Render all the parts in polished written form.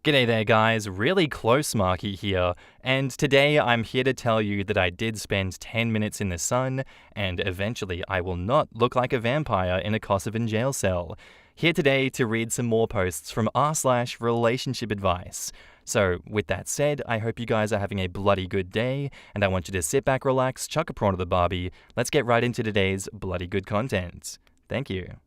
G'day there guys, really close Marky here, and today I'm here to tell you that I did spend 10 minutes in the sun, and eventually I will not look like a vampire in a Kosovan jail cell. Here today to read some more posts from r/relationship advice. So with that said, I hope you guys are having a bloody good day, and I want you to sit back, relax, chuck a prawn to the barbie. Let's get right into today's bloody good content. Thank you.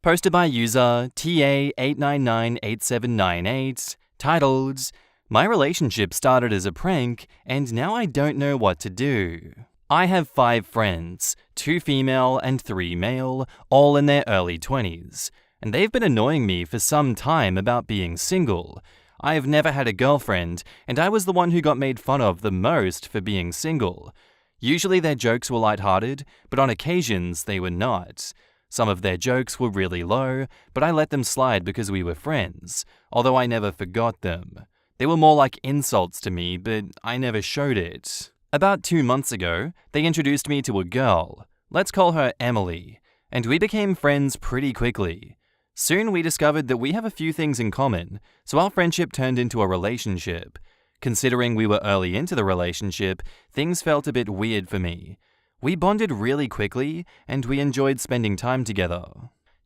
Posted by user TA8998798, titled, "My relationship started as a prank, and now I don't know what to do. I have 5 friends, 2 female and 3 male, all in their early 20s, and they've been annoying me for some time about being single. I have never had a girlfriend, and I was the one who got made fun of the most for being single. Usually their jokes were lighthearted, but on occasions they were not. Some of their jokes were really low, but I let them slide because we were friends, although I never forgot them. They were more like insults to me, but I never showed it. About 2 months ago, they introduced me to a girl. Let's call her Emily, and we became friends pretty quickly. Soon we discovered that we have a few things in common, so our friendship turned into a relationship. Considering we were early into the relationship, things felt a bit weird for me. We bonded really quickly, and we enjoyed spending time together.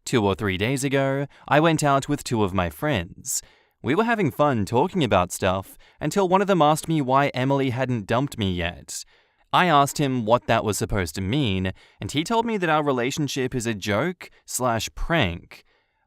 2 or 3 days ago, I went out with 2 of my friends. We were having fun talking about stuff until one of them asked me why Emily hadn't dumped me yet. I asked him what that was supposed to mean, and he told me that our relationship is a joke/prank.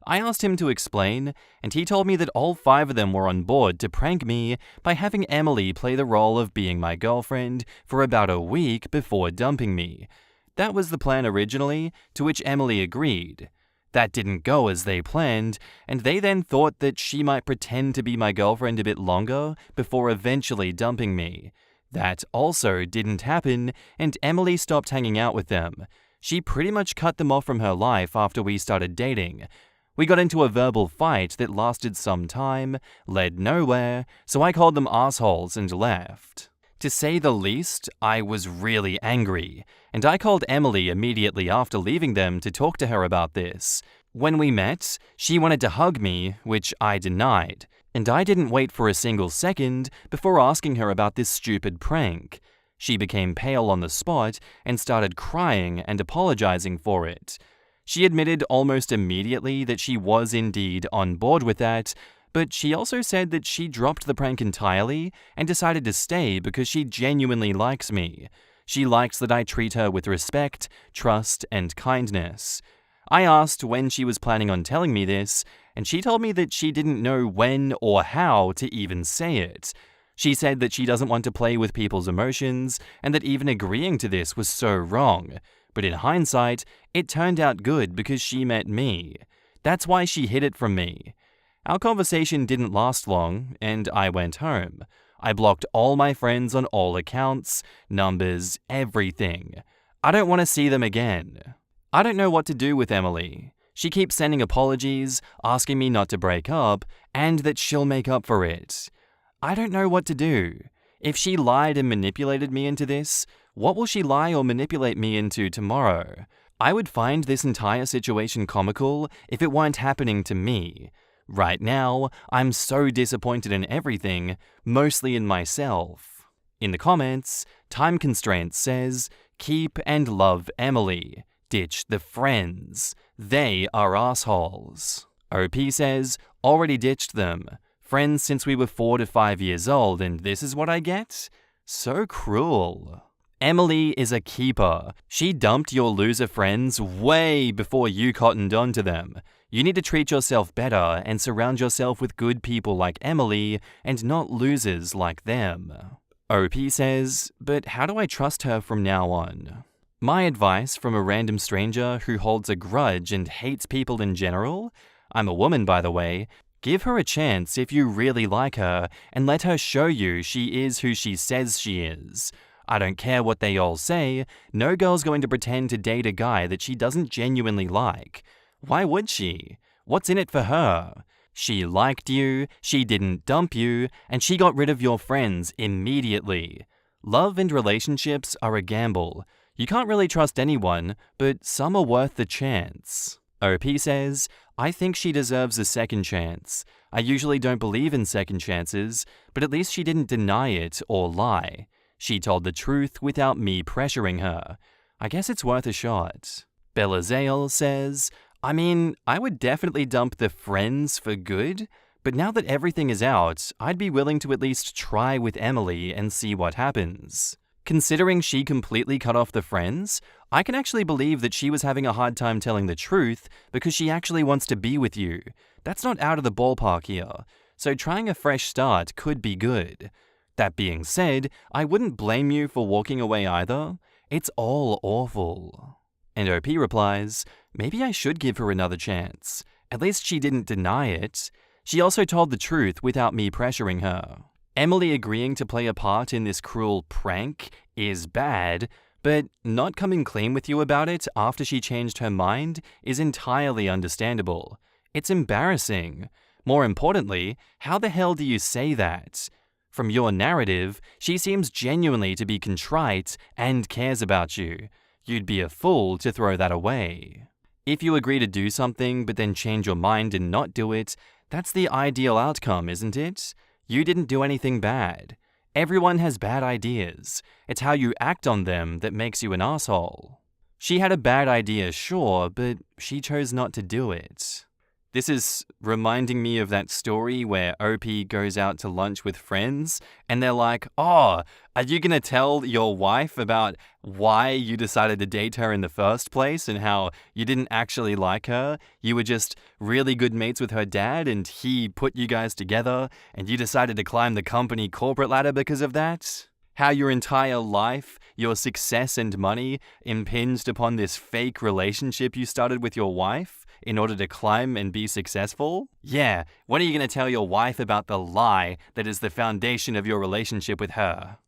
I asked him to explain, and he told me that all 5 of them were on board to prank me by having Emily play the role of being my girlfriend for about a week before dumping me. That was the plan originally, to which Emily agreed. That didn't go as they planned, and they then thought that she might pretend to be my girlfriend a bit longer before eventually dumping me. That also didn't happen, and Emily stopped hanging out with them. She pretty much cut them off from her life after we started dating. We got into a verbal fight that lasted some time, led nowhere, so I called them assholes and left. To say the least, I was really angry, and I called Emily immediately after leaving them to talk to her about this. When we met, she wanted to hug me, which I denied, and I didn't wait for a single second before asking her about this stupid prank. She became pale on the spot and started crying and apologizing for it. She admitted almost immediately that she was indeed on board with that, but she also said that she dropped the prank entirely and decided to stay because she genuinely likes me. She likes that I treat her with respect, trust, and kindness. I asked when she was planning on telling me this, and she told me that she didn't know when or how to even say it. She said that she doesn't want to play with people's emotions, and that even agreeing to this was so wrong. But in hindsight, it turned out good because she met me. That's why she hid it from me. Our conversation didn't last long, and I went home. I blocked all my friends on all accounts, numbers, everything. I don't want to see them again. I don't know what to do with Emily. She keeps sending apologies, asking me not to break up, and that she'll make up for it. I don't know what to do. If she lied and manipulated me into this, what will she lie or manipulate me into tomorrow? I would find this entire situation comical if it weren't happening to me. Right now, I'm so disappointed in everything, mostly in myself. In the comments, Time Constraints says, "Keep and love Emily. Ditch the friends. They are assholes." OP says, "Already ditched them. Friends since we were 4 to 5 years old, and this is what I get? So cruel." Emily is a keeper. She dumped your loser friends way before you cottoned on to them. You need to treat yourself better and surround yourself with good people like Emily and not losers like them. OP says, "But how do I trust her from now on?" My advice from a random stranger who holds a grudge and hates people in general? I'm a woman, by the way. Give her a chance if you really like her and let her show you she is who she says she is. I don't care what they all say, no girl's going to pretend to date a guy that she doesn't genuinely like. Why would she? What's in it for her? She liked you, she didn't dump you, and she got rid of your friends immediately. Love and relationships are a gamble. You can't really trust anyone, but some are worth the chance. OP says, "I think she deserves a second chance. I usually don't believe in second chances, but at least she didn't deny it or lie. She told the truth without me pressuring her. I guess it's worth a shot. Bella Zale says, I mean, I would definitely dump the friends for good, but now that everything is out, I'd be willing to at least try with Emily and see what happens. Considering she completely cut off the friends, I can actually believe that she was having a hard time telling the truth because she actually wants to be with you. That's not out of the ballpark here, so trying a fresh start could be good. That being said, I wouldn't blame you for walking away either. It's all awful. And OP replies, maybe I should give her another chance. At least she didn't deny it. She also told the truth without me pressuring her. Emily agreeing to play a part in this cruel prank is bad, but not coming clean with you about it after she changed her mind is entirely understandable. It's embarrassing. More importantly, how the hell do you say that? From your narrative, she seems genuinely to be contrite and cares about you. You'd be a fool to throw that away. If you agree to do something but then change your mind and not do it, that's the ideal outcome, isn't it? You didn't do anything bad. Everyone has bad ideas. It's how you act on them that makes you an asshole. She had a bad idea, sure, but she chose not to do it. This is reminding me of that story where OP goes out to lunch with friends and they're like, oh, are you going to tell your wife about why you decided to date her in the first place and how you didn't actually like her? You were just really good mates with her dad and he put you guys together and you decided to climb the company corporate ladder because of that? How your entire life, your success and money impinged upon this fake relationship you started with your wife in order to climb and be successful? Yeah, when are you going to tell your wife about the lie that is the foundation of your relationship with her?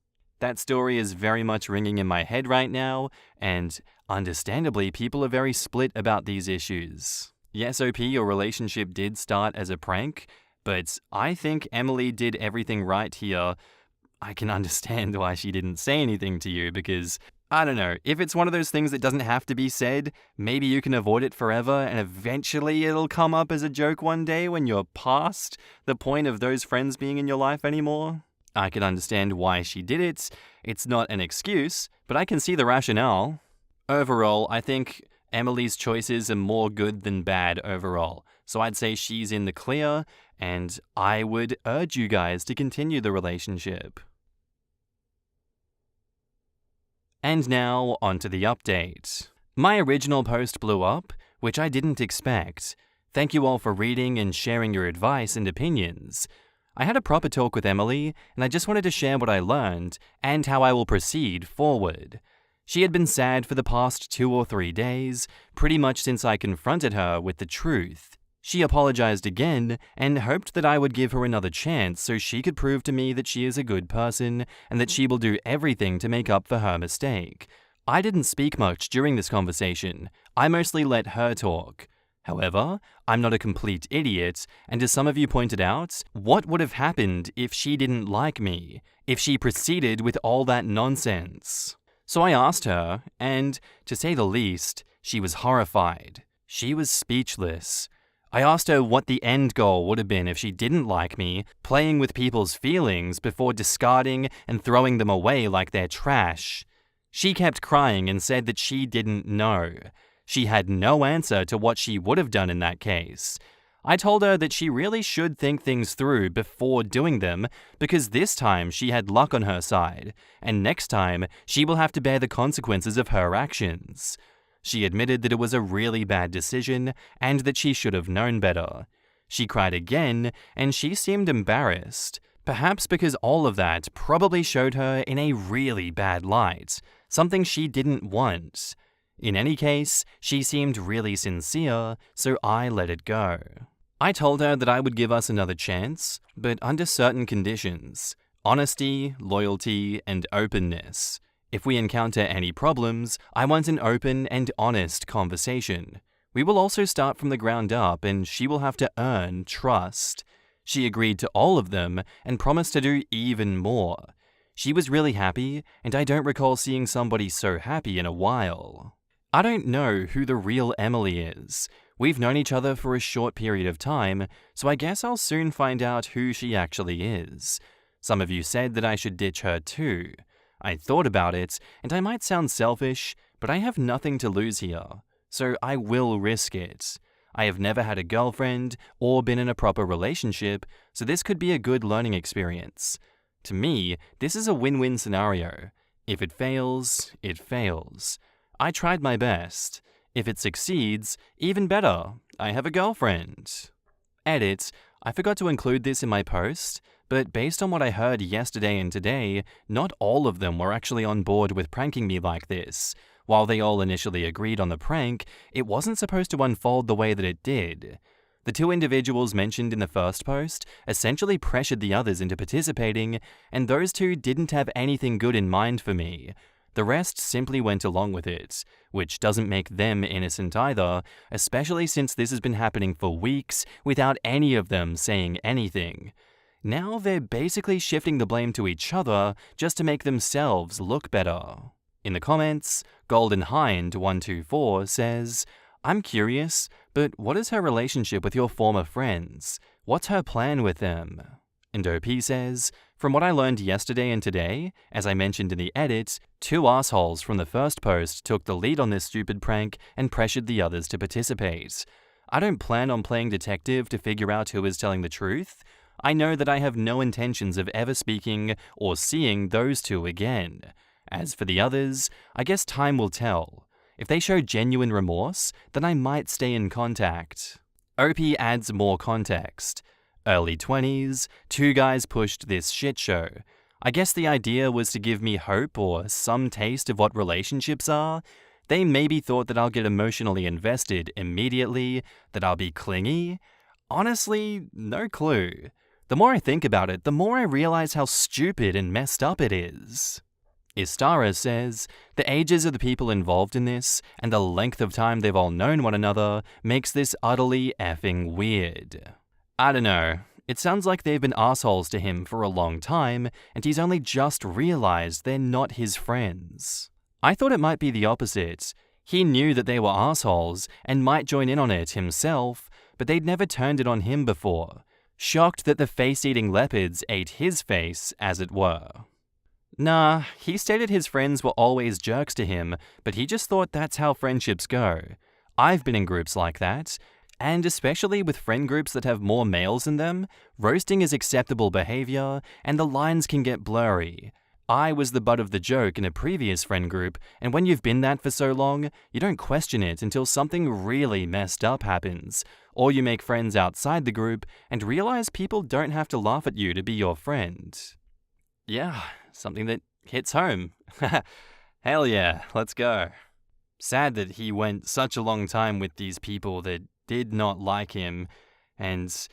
That story is very much ringing in my head right now, and understandably, people are very split about these issues. Yes, OP, your relationship did start as a prank, but I think Emily did everything right here. I can understand why she didn't say anything to you because, I don't know, if it's one of those things that doesn't have to be said, maybe you can avoid it forever and eventually it'll come up as a joke one day when you're past the point of those friends being in your life anymore. I can understand why she did it. It's not an excuse, but I can see the rationale. Overall, I think Emily's choices are more good than bad overall. So I'd say she's in the clear, and I would urge you guys to continue the relationship. And now, onto the update. My original post blew up, which I didn't expect. Thank you all for reading and sharing your advice and opinions. I had a proper talk with Emily, and I just wanted to share what I learned and how I will proceed forward. She had been sad for the past 2 or 3 days, pretty much since I confronted her with the truth. She apologized again and hoped that I would give her another chance so she could prove to me that she is a good person and that she will do everything to make up for her mistake. I didn't speak much during this conversation. I mostly let her talk. However, I'm not a complete idiot, and as some of you pointed out, what would have happened if she didn't like me, if she proceeded with all that nonsense? So I asked her, and, to say the least, she was horrified. She was speechless. I asked her what the end goal would have been if she didn't like me, playing with people's feelings before discarding and throwing them away like they're trash. She kept crying and said that she didn't know. She had no answer to what she would have done in that case. I told her that she really should think things through before doing them because this time she had luck on her side, and next time she will have to bear the consequences of her actions. She admitted that it was a really bad decision and that she should have known better. She cried again, and she seemed embarrassed, perhaps because all of that probably showed her in a really bad light, something she didn't want. In any case, she seemed really sincere, so I let it go. I told her that I would give us another chance, but under certain conditions: honesty, loyalty, and openness. If we encounter any problems, I want an open and honest conversation. We will also start from the ground up, and she will have to earn trust. She agreed to all of them and promised to do even more. She was really happy, and I don't recall seeing somebody so happy in a while. I don't know who the real Emily is. We've known each other for a short period of time, so I guess I'll soon find out who she actually is. Some of you said that I should ditch her too. I thought about it, and I might sound selfish, but I have nothing to lose here, so I will risk it. I have never had a girlfriend or been in a proper relationship, so this could be a good learning experience. To me, this is a win-win scenario. If it fails, it fails. I tried my best. If it succeeds, even better. I have a girlfriend. Edit. I forgot to include this in my post, but based on what I heard yesterday and today, not all of them were actually on board with pranking me like this. While they all initially agreed on the prank, it wasn't supposed to unfold the way that it did. The two individuals mentioned in the first post essentially pressured the others into participating, and those two didn't have anything good in mind for me. The rest simply went along with it, which doesn't make them innocent either, especially since this has been happening for weeks without any of them saying anything. Now they're basically shifting the blame to each other just to make themselves look better. In the comments, Golden Hind 124 says, I'm curious, but what is her relationship with your former friends? What's her plan with them? And OP says, from what I learned yesterday and today, as I mentioned in the edit, two assholes from the first post took the lead on this stupid prank and pressured the others to participate. I don't plan on playing detective to figure out who is telling the truth. I know that I have no intentions of ever speaking or seeing those two again. As for the others, I guess time will tell. If they show genuine remorse, then I might stay in contact. OP adds more context. Early 20s, two guys pushed this shit show. I guess the idea was to give me hope or some taste of what relationships are. They maybe thought that I'll get emotionally invested immediately, that I'll be clingy. Honestly, no clue. The more I think about it, the more I realize how stupid and messed up it is. Istara says, the ages of the people involved in this and the length of time they've all known one another makes this utterly effing weird. I don't know, it sounds like they've been assholes to him for a long time and he's only just realized they're not his friends. I thought it might be the opposite. He knew that they were assholes and might join in on it himself, but they'd never turned it on him before. Shocked that the face-eating leopards ate his face, as it were. Nah, he stated his friends were always jerks to him, but he just thought that's how friendships go. I've been in groups like that, and especially with friend groups that have more males in them, roasting is acceptable behavior, and the lines can get blurry. I was the butt of the joke in a previous friend group, and when you've been that for so long, you don't question it until something really messed up happens, or you make friends outside the group and realize people don't have to laugh at you to be your friend. Yeah, something that hits home. Hell yeah, let's go. Sad that he went such a long time with these people that did not like him, and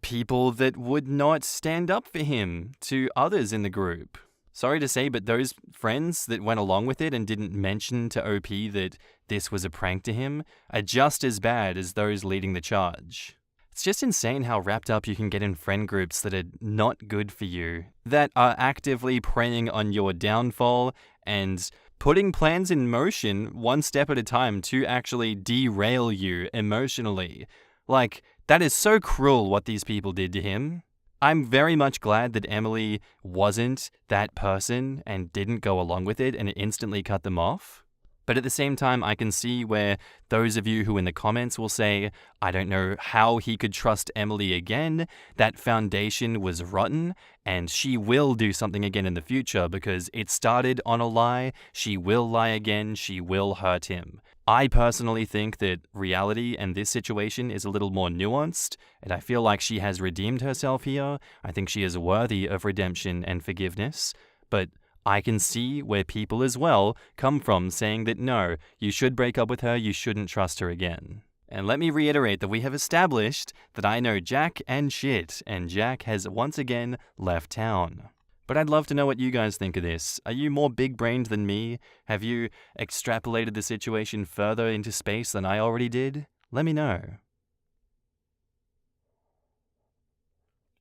people that would not stand up for him to others in the group. Sorry to say, but those friends that went along with it and didn't mention to OP that this was a prank to him are just as bad as those leading the charge. It's just insane how wrapped up you can get in friend groups that are not good for you, that are actively preying on your downfall and putting plans in motion one step at a time to actually derail you emotionally. Like, that is so cruel what these people did to him. I'm very much glad that Emily wasn't that person and didn't go along with it and it instantly cut them off. But at the same time, I can see where those of you who in the comments will say, I don't know how he could trust Emily again, that foundation was rotten, and she will do something again in the future because it started on a lie, she will lie again, she will hurt him. I personally think that reality and this situation is a little more nuanced, and I feel like she has redeemed herself here. I think she is worthy of redemption and forgiveness, but I can see where people as well come from saying that no, you should break up with her, you shouldn't trust her again. And let me reiterate that we have established that I know Jack and shit, and Jack has once again left town. But I'd love to know what you guys think of this. Are you more big-brained than me? Have you extrapolated the situation further into space than I already did? Let me know.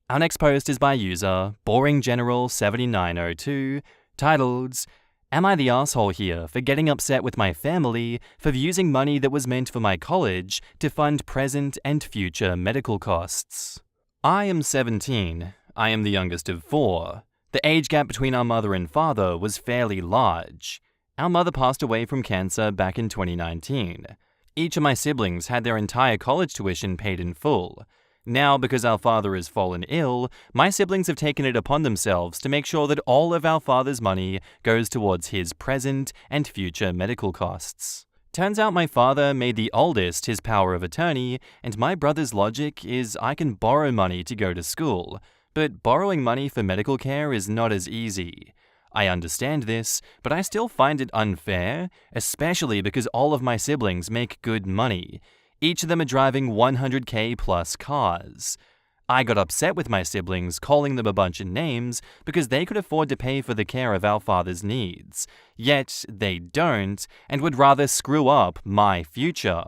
Our next post is by user BoringGeneral7902, titled, Am I the asshole here for getting upset with my family for using money that was meant for my college to fund present and future medical costs? I am 17. I am the youngest of 4. The age gap between our mother and father was fairly large. Our mother passed away from cancer back in 2019. Each of my siblings had their entire college tuition paid in full. Now, because our father has fallen ill, my siblings have taken it upon themselves to make sure that all of our father's money goes towards his present and future medical costs. Turns out my father made the oldest his power of attorney, and my brother's logic is I can borrow money to go to school, but borrowing money for medical care is not as easy. I understand this, but I still find it unfair, especially because all of my siblings make good money. Each of them are driving 100k plus cars. I got upset with my siblings, calling them a bunch of names because they could afford to pay for the care of our father's needs. Yet they don't, and would rather screw up my future.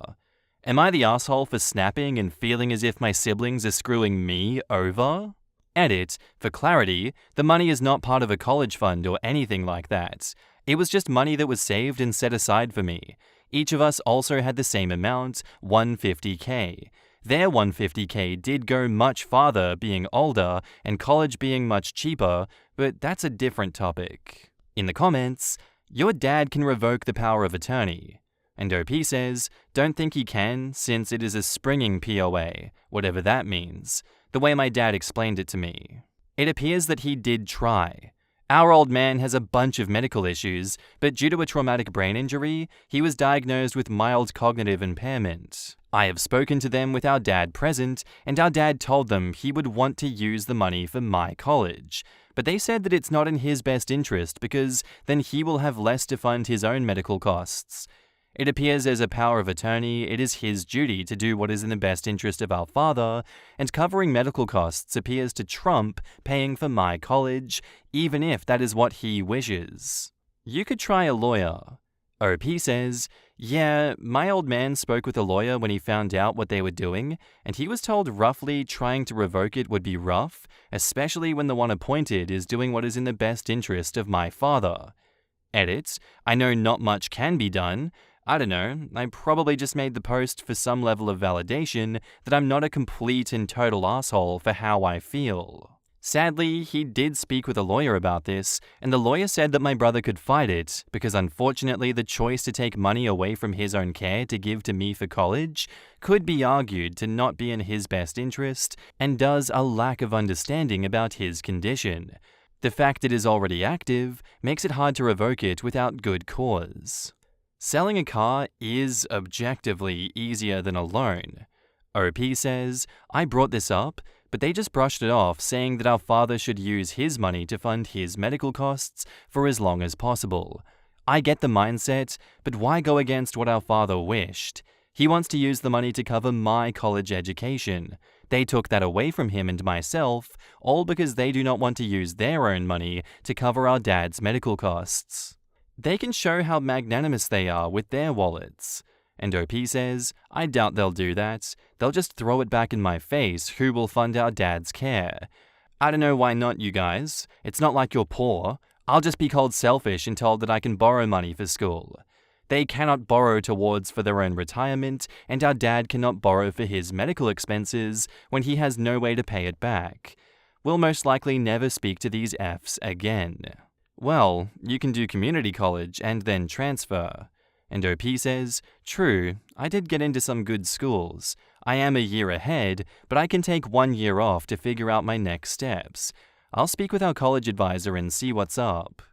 Am I the asshole for snapping and feeling as if my siblings are screwing me over? Edit, for clarity, the money is not part of a college fund or anything like that. It was just money that was saved and set aside for me. Each of us also had the same amount, 150k. Their 150k did go much farther being older and college being much cheaper, but that's a different topic. In the comments, your dad can revoke the power of attorney. And OP says, don't think he can since it is a springing POA, whatever that means, the way my dad explained it to me. It appears that he did try. Our old man has a bunch of medical issues, but due to a traumatic brain injury, he was diagnosed with mild cognitive impairment. I have spoken to them with our dad present, and our dad told them he would want to use the money for my college. But they said that it's not in his best interest because then he will have less to fund his own medical costs. It appears as a power of attorney, it is his duty to do what is in the best interest of our father, and covering medical costs appears to trump paying for my college, even if that is what he wishes. You could try a lawyer. OP says, yeah, my old man spoke with a lawyer when he found out what they were doing, and he was told roughly trying to revoke it would be rough, especially when the one appointed is doing what is in the best interest of my father. Edit, I know not much can be done. I don't know, I probably just made the post for some level of validation that I'm not a complete and total asshole for how I feel. Sadly, he did speak with a lawyer about this, and the lawyer said that my brother could fight it because unfortunately the choice to take money away from his own care to give to me for college could be argued to not be in his best interest and does a lack of understanding about his condition. The fact it is already active makes it hard to revoke it without good cause. Selling a car is objectively easier than a loan. OP says, I brought this up, but they just brushed it off saying that our father should use his money to fund his medical costs for as long as possible. I get the mindset, but why go against what our father wished? He wants to use the money to cover my college education. They took that away from him and myself, all because they do not want to use their own money to cover our dad's medical costs. They can show how magnanimous they are with their wallets. And OP says, I doubt they'll do that. They'll just throw it back in my face who will fund our dad's care. I don't know why not, you guys. It's not like you're poor. I'll just be called selfish and told that I can borrow money for school. They cannot borrow towards for their own retirement, and our dad cannot borrow for his medical expenses when he has no way to pay it back. We'll most likely never speak to these Fs again. Well, you can do community college and then transfer. And OP says, true, I did get into some good schools. I am a year ahead, but I can take 1 year off to figure out my next steps. I'll speak with our college advisor and see what's up.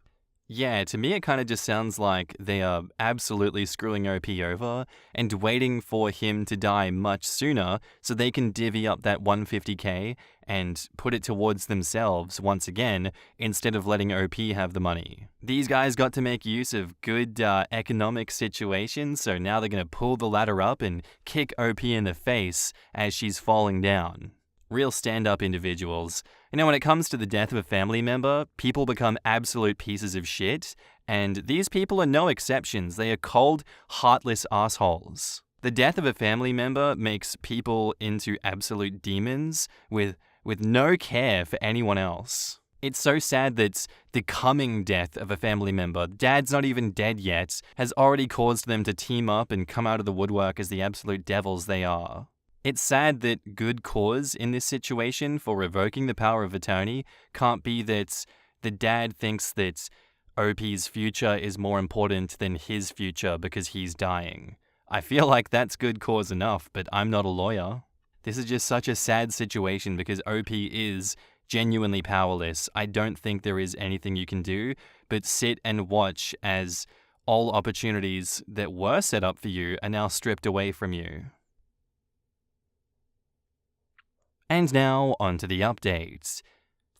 Yeah, to me it kind of just sounds like they are absolutely screwing OP over and waiting for him to die much sooner so they can divvy up that 150k and put it towards themselves once again instead of letting OP have the money. These guys got to make use of good economic situations, so now they're going to pull the ladder up and kick OP in the face as she's falling down. Real stand-up individuals. You know, when it comes to the death of a family member, people become absolute pieces of shit, and these people are no exceptions. They are cold, heartless assholes. The death of a family member makes people into absolute demons with no care for anyone else. It's so sad that the coming death of a family member, dad's not even dead yet, has already caused them to team up and come out of the woodwork as the absolute devils they are. It's sad that good cause in this situation for revoking the power of attorney can't be that the dad thinks that OP's future is more important than his future because he's dying. I feel like that's good cause enough, but I'm not a lawyer. This is just such a sad situation because OP is genuinely powerless. I don't think there is anything you can do but sit and watch as all opportunities that were set up for you are now stripped away from you. And now, on to the updates.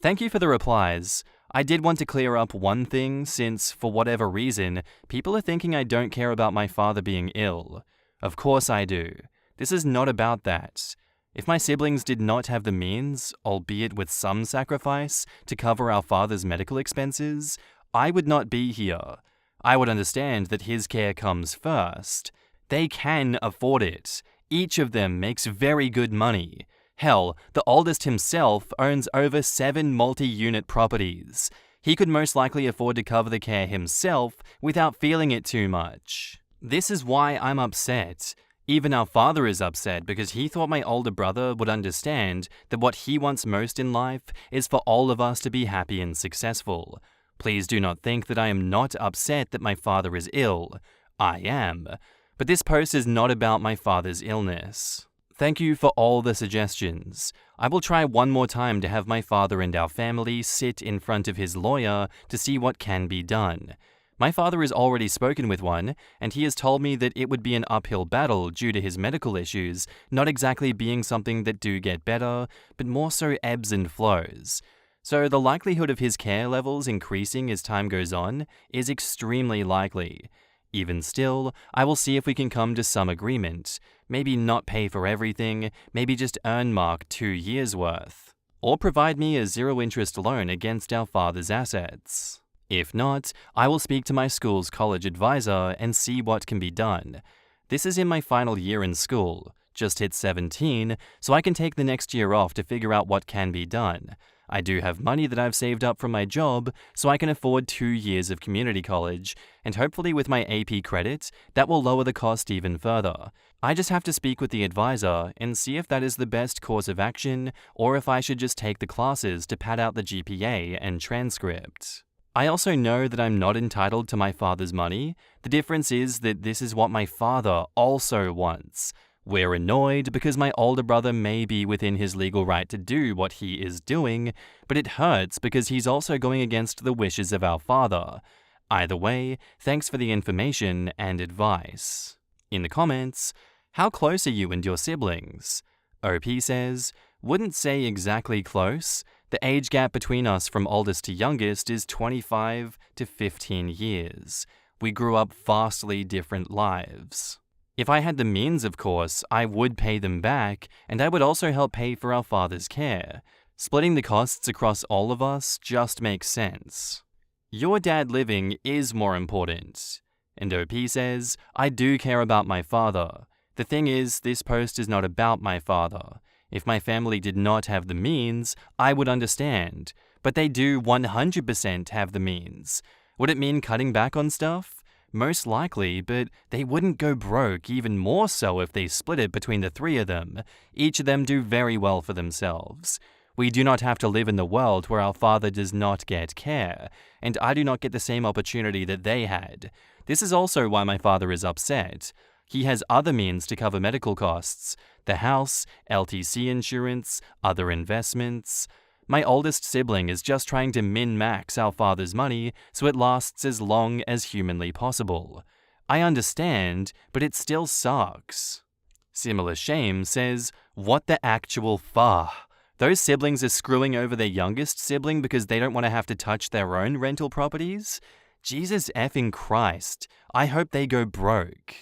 Thank you for the replies. I did want to clear up one thing since, for whatever reason, people are thinking I don't care about my father being ill. Of course I do. This is not about that. If my siblings did not have the means, albeit with some sacrifice, to cover our father's medical expenses, I would not be here. I would understand that his care comes first. They can afford it. Each of them makes very good money. Hell, the oldest himself owns over 7 multi-unit properties. He could most likely afford to cover the care himself without feeling it too much. This is why I'm upset. Even our father is upset because he thought my older brother would understand that what he wants most in life is for all of us to be happy and successful. Please do not think that I am not upset that my father is ill. I am. But this post is not about my father's illness. Thank you for all the suggestions. I will try one more time to have my father and our family sit in front of his lawyer to see what can be done. My father has already spoken with one, and he has told me that it would be an uphill battle due to his medical issues not exactly being something that do get better, but more so ebbs and flows. So the likelihood of his care levels increasing as time goes on is extremely likely. Even still, I will see if we can come to some agreement. Maybe not pay for everything, maybe just earn Mark 2 years' worth. Or provide me a zero-interest loan against our father's assets. If not, I will speak to my school's college advisor and see what can be done. This is in my final year in school, just hit 17, so I can take the next year off to figure out what can be done. I do have money that I've saved up from my job, so I can afford 2 years of community college, and hopefully with my AP credit, that will lower the cost even further. I just have to speak with the advisor and see if that is the best course of action, or if I should just take the classes to pad out the GPA and transcript. I also know that I'm not entitled to my father's money. The difference is that this is what my father also wants. We're annoyed because my older brother may be within his legal right to do what he is doing, but it hurts because he's also going against the wishes of our father. Either way, thanks for the information and advice. In the comments, how close are you and your siblings? OP says, wouldn't say exactly close. The age gap between us from oldest to youngest is 25 to 15 years. We grew up vastly different lives. If I had the means, of course, I would pay them back, and I would also help pay for our father's care. Splitting the costs across all of us just makes sense. Your dad living is more important. And OP says, I do care about my father. The thing is, this post is not about my father. If my family did not have the means, I would understand. But they do 100% have the means. Would it mean cutting back on stuff? Most likely, but they wouldn't go broke, even more so if they split it between the 3 of them. Each of them do very well for themselves. We do not have to live in the world where our father does not get care, and I do not get the same opportunity that they had. This is also why my father is upset. He has other means to cover medical costs. The house, LTC insurance, other investments. My oldest sibling is just trying to min-max our father's money so it lasts as long as humanly possible. I understand, but it still sucks. Similar Shame says, what the actual fuck? Those siblings are screwing over their youngest sibling because they don't want to have to touch their own rental properties? Jesus effing Christ, I hope they go broke.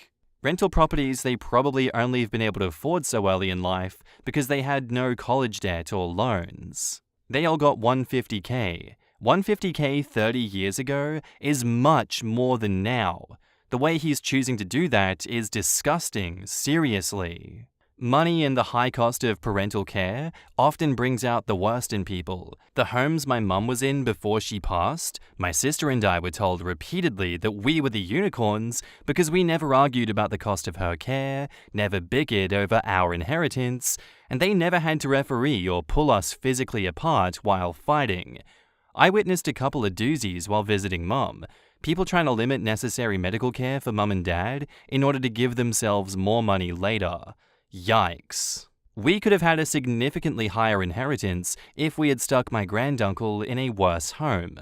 Rental properties they probably only have been able to afford so early in life because they had no college debt or loans. They all got $150K. $150K 30 years ago is much more than now. The way he's choosing to do that is disgusting, seriously. Money and the high cost of parental care often brings out the worst in people. The homes my mum was in before she passed, my sister and I were told repeatedly that we were the unicorns because we never argued about the cost of her care, never bickered over our inheritance, and they never had to referee or pull us physically apart while fighting. I witnessed a couple of doozies while visiting mum. People trying to limit necessary medical care for mum and dad in order to give themselves more money later. Yikes. We could have had a significantly higher inheritance if we had stuck my granduncle in a worse home.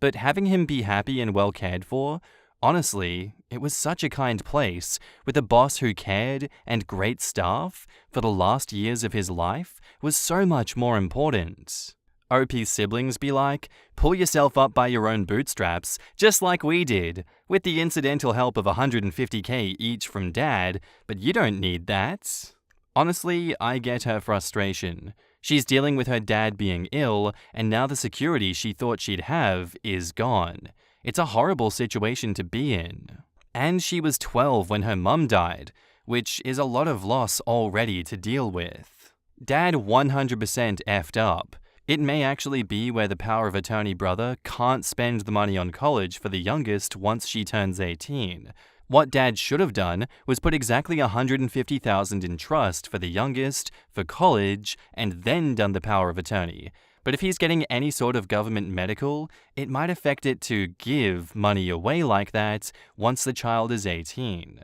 But having him be happy and well cared for, honestly, it was such a kind place, with a boss who cared and great staff for the last years of his life was so much more important. OP's siblings be like, pull yourself up by your own bootstraps, just like we did, with the incidental help of $150K each from dad, but you don't need that. Honestly, I get her frustration. She's dealing with her dad being ill, and now the security she thought she'd have is gone. It's a horrible situation to be in. And she was 12 when her mum died, which is a lot of loss already to deal with. Dad 100% effed up. It may actually be where the power of attorney brother can't spend the money on college for the youngest once she turns 18. What Dad should have done was put exactly $150,000 in trust for the youngest, for college, and then done the power of attorney. But if he's getting any sort of government medical, it might affect it to give money away like that once the child is 18.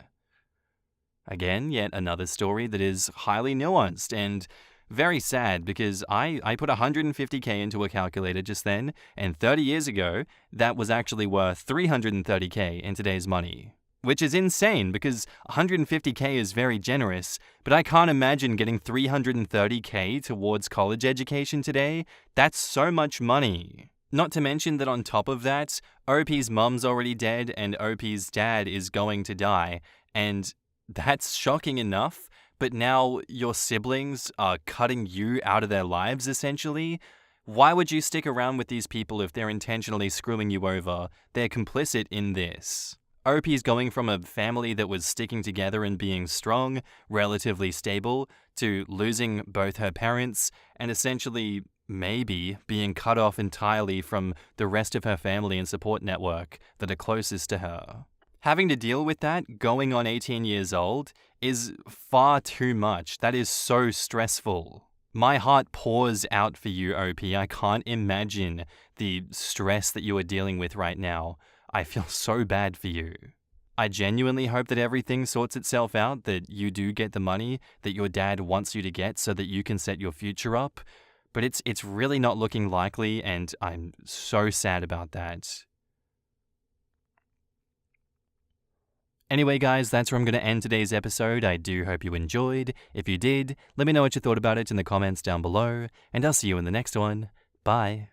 Again, yet another story that is highly nuanced and very sad, because I put $150K into a calculator just then, and 30 years ago, that was actually worth $330K in today's money. Which is insane, because $150K is very generous, but I can't imagine getting $330K towards college education today. That's so much money. Not to mention that on top of that, OP's mum's already dead and OP's dad is going to die, and that's shocking enough. But now your siblings are cutting you out of their lives, essentially. Why would you stick around with these people if they're intentionally screwing you over? They're complicit in this. OP's going from a family that was sticking together and being strong, relatively stable, to losing both her parents and essentially maybe being cut off entirely from the rest of her family and support network that are closest to her. Having to deal with that going on 18 years old is far too much. That is so stressful. My heart pours out for you, OP. I can't imagine the stress that you are dealing with right now. I feel so bad for you. I genuinely hope that everything sorts itself out, that you do get the money that your dad wants you to get so that you can set your future up. But it's really not looking likely, and I'm so sad about that. Anyway, guys, that's where I'm going to end today's episode. I do hope you enjoyed. If you did, let me know what you thought about it in the comments down below, and I'll see you in the next one. Bye.